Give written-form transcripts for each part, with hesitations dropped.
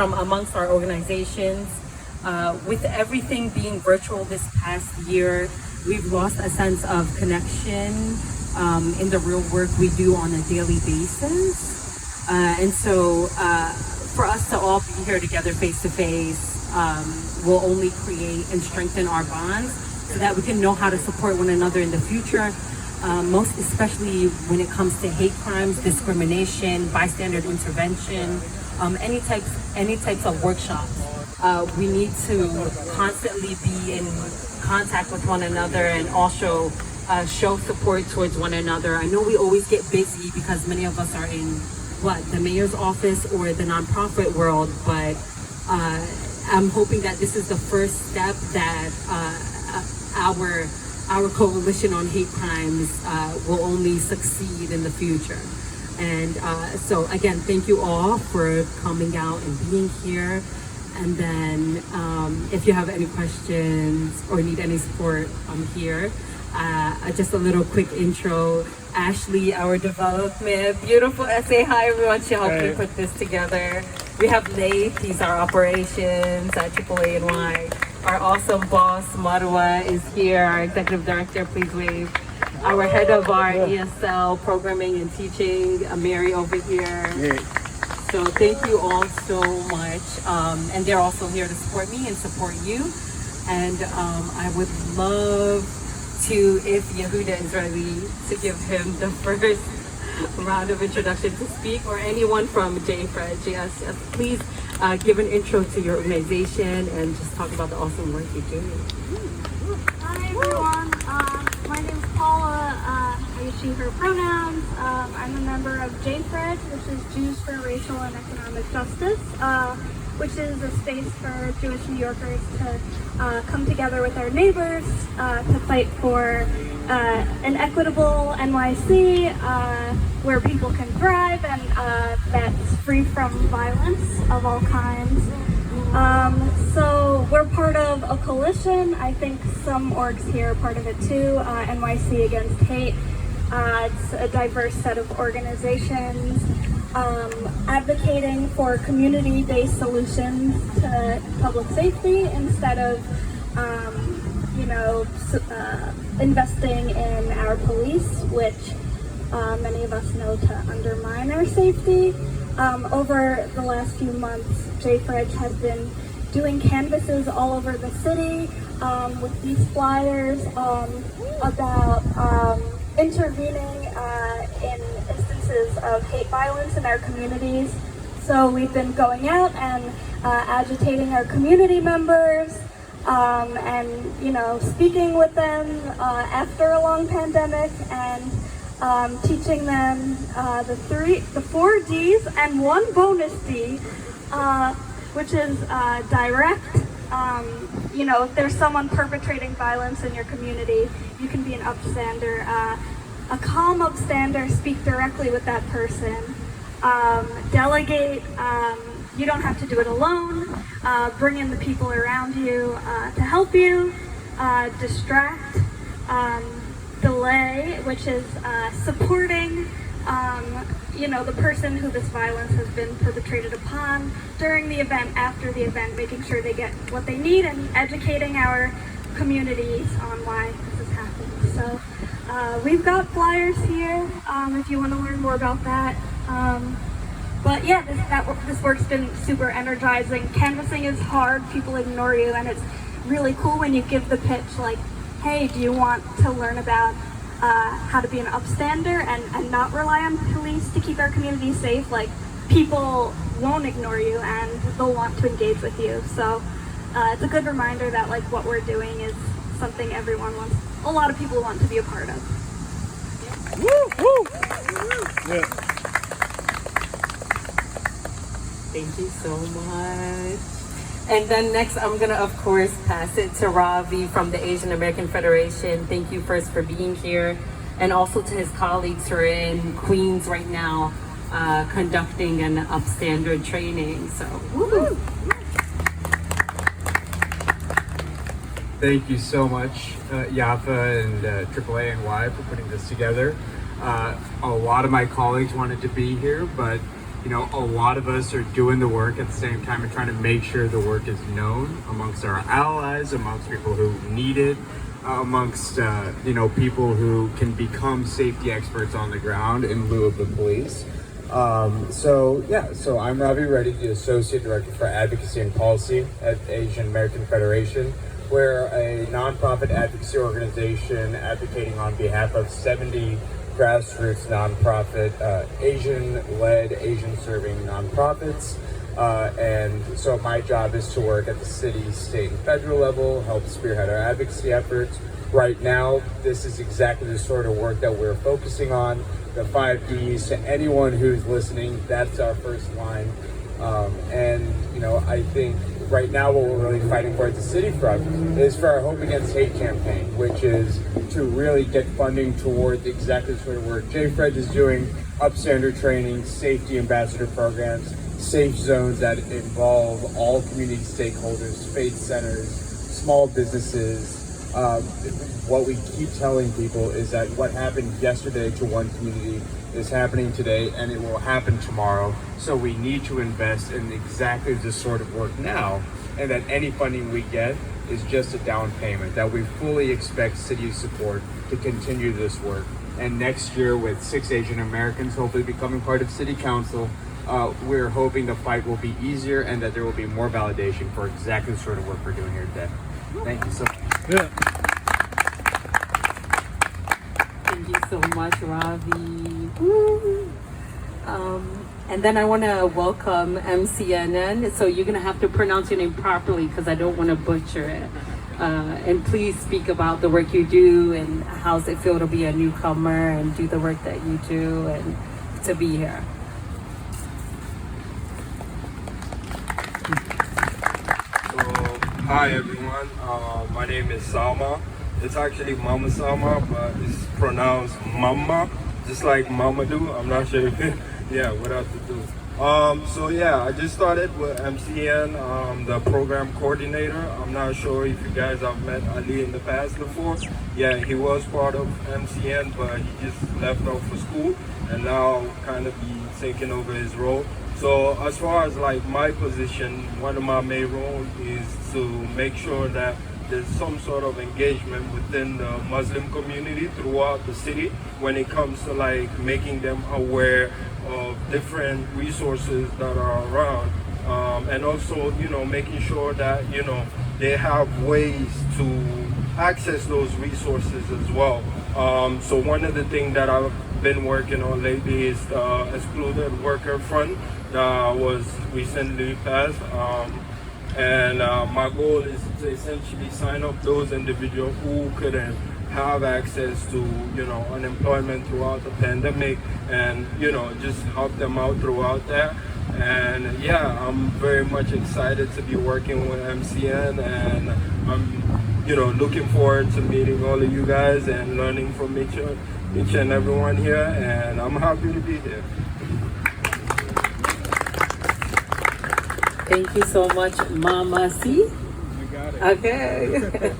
from amongst our organizations. With everything being virtual this past year, we've lost a sense of connection in the real work we do on a daily basis. And so for us to all be here together face to face will only create and strengthen our bonds so that we can know how to support one another in the future. Most especially when it comes to hate crimes, discrimination, bystander intervention, any types of workshops. We need to constantly be in contact with one another and also show support towards one another. I know we always get busy because many of us are in the mayor's office or the nonprofit world, but I'm hoping that this is the first step that our coalition on hate crimes will only succeed in the future. And so again, thank you all for coming out and being here. And then if you have any questions or need any support, I'm here. Just a little quick intro. Ashley, our development, beautiful essay. Hi everyone, she helped me put this together. We have Leif, he's our operations at AAA&Y. Our awesome boss, Marwa, is here, our executive director, please wave. Our head of our ESL programming and teaching, Mary over here. So thank you all so much. And they're also here to support me and support you. And I would love to, if Yehuda is ready, to give him the first round of introduction to speak, or anyone from JFRED. Yes, please give an intro to your organization and just talk about the awesome work you're doing. Hi everyone, my name is Paula. I use she, her pronouns. I'm a member of JFRED, which is Jews for Racial and Economic Justice, which is a space for Jewish New Yorkers to come together with our neighbors to fight for an equitable NYC where people can thrive and that's free from violence of all kinds. So we're part of a coalition. I think some orgs here are part of it too, NYC Against Hate. It's a diverse set of organizations advocating for community-based solutions to public safety instead of investing in our police, which many of us know to undermine our safety. Over the last few months, JFRED has been doing canvases all over the city with these flyers about intervening in instances of hate violence in our communities. So we've been going out and agitating our community members and speaking with them after a long pandemic and teaching them the 4 Ds and one bonus D, which is direct. If there's someone perpetrating violence in your community, you can be an upstander. A calm upstander, speak directly with that person. Delegate, you don't have to do it alone. Bring in the people around you to help you. Distract, delay, which is supporting the person who this violence has been perpetrated upon during the event, after the event, making sure they get what they need and educating our communities on why this is happening. So we've got flyers here if you want to learn more about that. But yeah, this work's been super energizing. Canvassing is hard, people ignore you, and it's really cool when you give the pitch like, hey, do you want to learn about how to be an upstander and not rely on police to keep our community safe? Like, people won't ignore you and they'll want to engage with you. So it's a good reminder that like what we're doing is something a lot of people want to be a part of. Woo, woo. Yeah. Thank you so much. And then next, I'm gonna, of course, pass it to Ravi from the Asian American Federation. Thank you first for being here, and also to his colleagues who are in Queens right now, conducting an upstander training. So, woo! Thank you so much, Yafa and AAA&Y for putting this together. A lot of my colleagues wanted to be here, but a lot of us are doing the work at the same time and trying to make sure the work is known amongst our allies, amongst people who need it, amongst people who can become safety experts on the ground in lieu of the police. So I'm Ravi Reddy, the Associate Director for Advocacy and Policy at Asian American Federation. We're a nonprofit advocacy organization advocating on behalf of 70 grassroots nonprofit, Asian-led, Asian-serving nonprofits. And so my job is to work at the city, state, and federal level, help spearhead our advocacy efforts. Right now, this is exactly the sort of work that we're focusing on. The 5 Ds, to anyone who's listening, that's our first line. I think right now what we're really fighting for at the city front is for our Hope Against Hate campaign, which is to really get funding towards exactly the sort of work JFred is doing, upstander training, safety ambassador programs, safe zones that involve all community stakeholders, faith centers, small businesses. What we keep telling people is that what happened yesterday to one community is happening today, and it will happen tomorrow. So we need to invest in exactly this sort of work now, and that any funding we get is just a down payment, that we fully expect city support to continue this work. And next year, with 6 Asian Americans hopefully becoming part of city council, we're hoping the fight will be easier and that there will be more validation for exactly the sort of work we're doing here today. Thank you so much. Yeah. Thank you so much, Ravi. Woo. And then I want to welcome MCNN. So you're going to have to pronounce your name properly because I don't want to butcher it. And please speak about the work you do and how's it feel to be a newcomer and do the work that you do and to be here. Hi everyone, my name is Salma. It's actually Mama Salma, but it's pronounced Mama, just like Mamadou. I'm not sure if what else to do. I just started with MCN, the program coordinator. I'm not sure if you guys have met Ali in the past before. Yeah, he was part of MCN, but he just left out for school and now kind of be taking over his role. So as far as like my position, one of my main roles is to make sure that there's some sort of engagement within the Muslim community throughout the city when it comes to like making them aware of different resources that are around, and also making sure that they have ways to access those resources as well. So one of the things that I've been working on lately is the Excluded Worker Fund that was recently passed. My goal is to essentially sign up those individuals who couldn't have access to unemployment throughout the pandemic, and just help them out throughout that. And I'm very much excited to be working with MCN, and I'm looking forward to meeting all of you guys and learning from each and everyone here, and I'm happy to be here. Thank you so much, Mama C. You got it. Okay.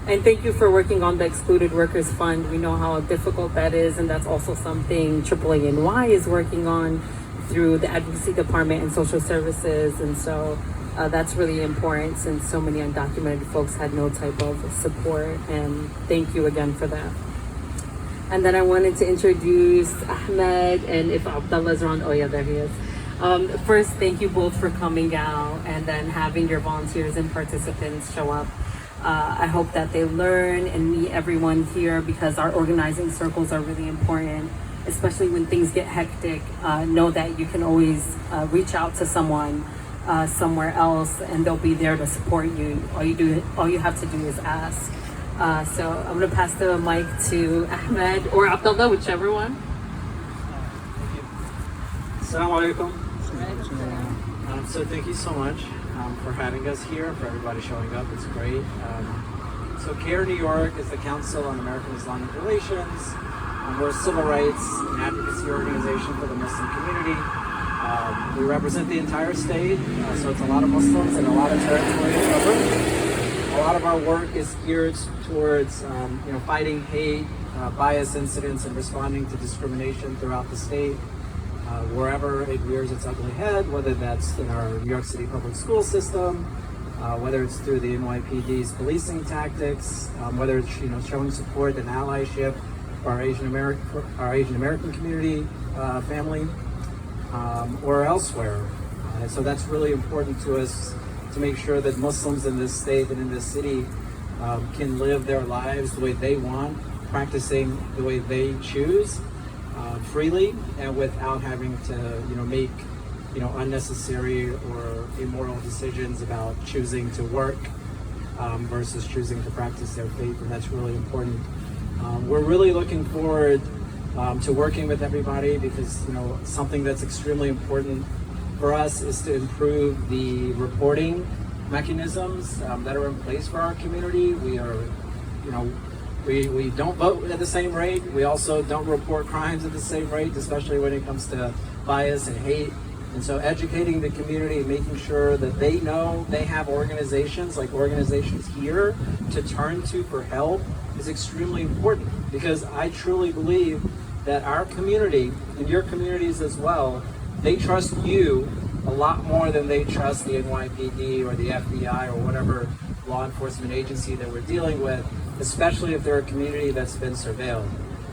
And thank you for working on the Excluded Workers Fund. We know how difficult that is, and that's also something AAANY is working on through the Advocacy Department and Social Services. And so that's really important since so many undocumented folks had no type of support. And thank you again for that. And then I wanted to introduce Ahmed, and if Abdullah's around, oh yeah, there he is. First, thank you both for coming out and then having your volunteers and participants show up. I hope that they learn and meet everyone here because our organizing circles are really important, especially when things get hectic. Know that you can always reach out to someone somewhere else and they'll be there to support you. All you have to do is ask. So I'm gonna pass the mic to Ahmed or Abdullah, whichever one. Assalamu alaikum. So thank you so much for having us here, for everybody showing up. It's great. So CARE New York is the Council on American Islamic Relations. We're a civil rights and advocacy organization for the Muslim community. We represent the entire state, so it's a lot of Muslims and a lot of territory to cover. A lot of our work is geared towards fighting hate, bias incidents, and responding to discrimination throughout the state. wherever it rears its ugly head, whether that's in our New York City public school system, whether it's through the NYPD's policing tactics, whether it's showing support and allyship for our Asian American community, family, or elsewhere. So that's really important to us to make sure that Muslims in this state and in this city can live their lives the way they want, practicing the way they choose, freely and without having to make unnecessary or immoral decisions about choosing to work versus choosing to practice their faith, and that's really important. We're really looking forward to working with everybody because something that's extremely important for us is to improve the reporting mechanisms that are in place for our community. We are, we don't vote at the same rate. We also don't report crimes at the same rate, especially when it comes to bias and hate. And so educating the community, making sure that they know they have organizations like organizations here to turn to for help is extremely important, because I truly believe that our community and your communities as well, they trust you a lot more than they trust the NYPD or the FBI or whatever law enforcement agency that we're dealing with, especially if they're a community that's been surveilled.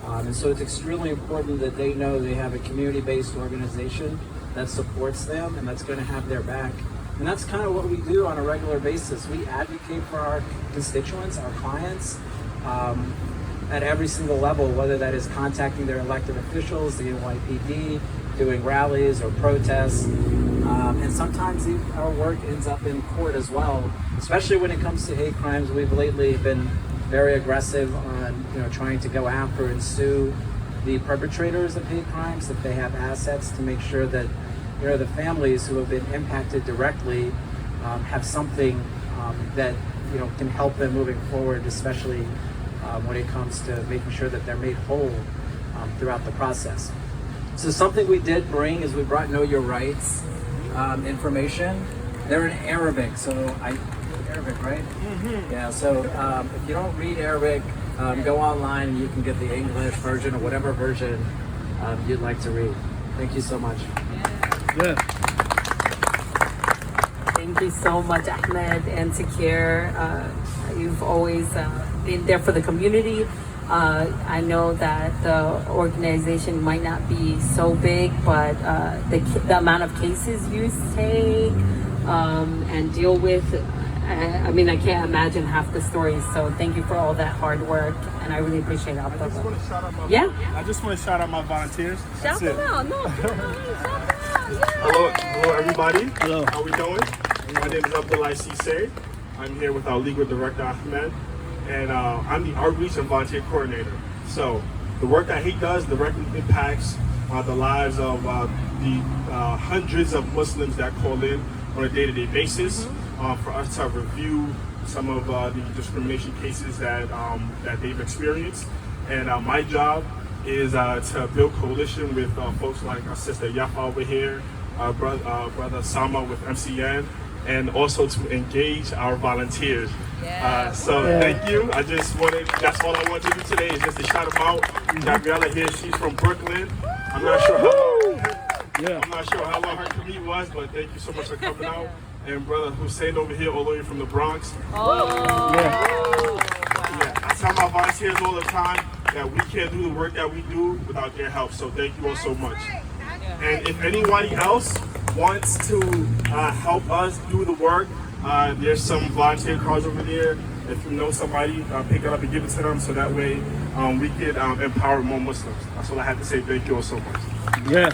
And so it's extremely important that they know they have a community-based organization that supports them and that's going to have their back. And that's kind of what we do on a regular basis. We advocate for our constituents, our clients, at every single level, whether that is contacting their elected officials, the NYPD, doing rallies or protests. And sometimes our work ends up in court as well, especially when it comes to hate crimes. We've lately been very aggressive on trying to go after and sue the perpetrators of hate crimes if they have assets, to make sure that the families who have been impacted directly have something that can help them moving forward, especially when it comes to making sure that they're made whole throughout the process. So something we did bring is we brought Know Your Rights information. They're in Arabic, so Arabic, right? Mm-hmm. Yeah, so if you don't read Arabic, go online and you can get the English version or whatever version you'd like to read. Thank you so much. Yeah. Thank you so much, Ahmed and Takir. You've always been there for the community. I know that the organization might not be so big, but the amount of cases you take and deal with, I mean, I can't imagine half the stories. So thank you for all that hard work, and I really appreciate it. I just want to shout out my Yeah. I just want to shout out my volunteers. Shout That's them it. out. No, shout them out. Hello everybody. Hello. How we doing? My name is Abdullah Cisse. I'm here with our legal director Ahmed, and I'm the outreach and volunteer coordinator. So the work that he does directly impacts the lives of the hundreds of Muslims that call in on a day-to-day basis for us to review some of the discrimination cases that they've experienced. And my job is to build coalition with folks like our sister Yafa over here, brother Sama with MCN, and also to engage our volunteers. Thank you. That's all I want to do today is just to shout them out. Gabriella here, she's from Brooklyn. I'm not sure how long her commute was, but thank you so much for coming out. And brother Hussein over here, all the way from the Bronx. I tell my volunteers all the time that we can't do the work that we do without their help. So thank you all so much. And if anybody else wants to help us do the work, there's some volunteer cards over there. If you know somebody, pick it up and give it to them, so that way we can empower more Muslims. That's all I have to say. Thank you all so much. Yeah.